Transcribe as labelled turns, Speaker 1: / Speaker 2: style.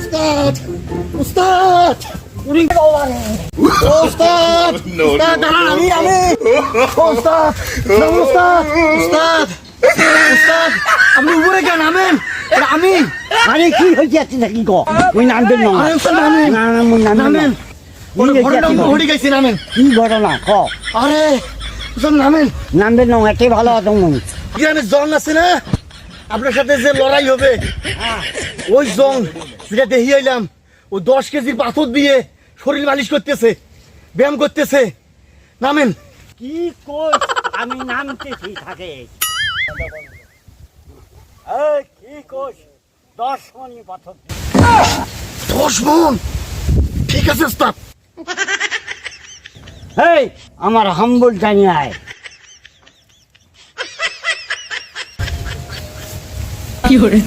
Speaker 1: উস্তাদ উস্তাদ উনি বাবারে উস্তাদ উস্তাদ দাঁড়ান আমি উস্তাদ উস্তাদ উস্তাদ উস্তাদ আপনি উপরে কেন নামেন আমি
Speaker 2: আরে কি হয়েছে আছি নাকি গো ওই নামবেন না
Speaker 1: আরে উস্তাদ নামেন
Speaker 2: না না মুন নামেন
Speaker 1: নামেন ঘটনা ঘটে গেছে নামেন
Speaker 2: কি ঘটনা ক
Speaker 1: আরে উস্তাদ নামেন
Speaker 2: নামবেন না এটাই ভালো আছে মন
Speaker 1: ইয়ানে জং আছে না আপনার সাথে যে লড়াই হবে ওই জং সেটা দেখি আইলাম ও 10 কেজির পাথর দিয়ে শরীর মালিশ করতেছে ব্যায়াম করতেছে নামেন
Speaker 2: কি কই আমি নামতেছি থাকে এই কি কই 10 মনি পাথর
Speaker 1: 10 মন ঠিক আছে উস্তাদ
Speaker 2: এই আমার হাম্বল জানি আয়
Speaker 3: কি হরে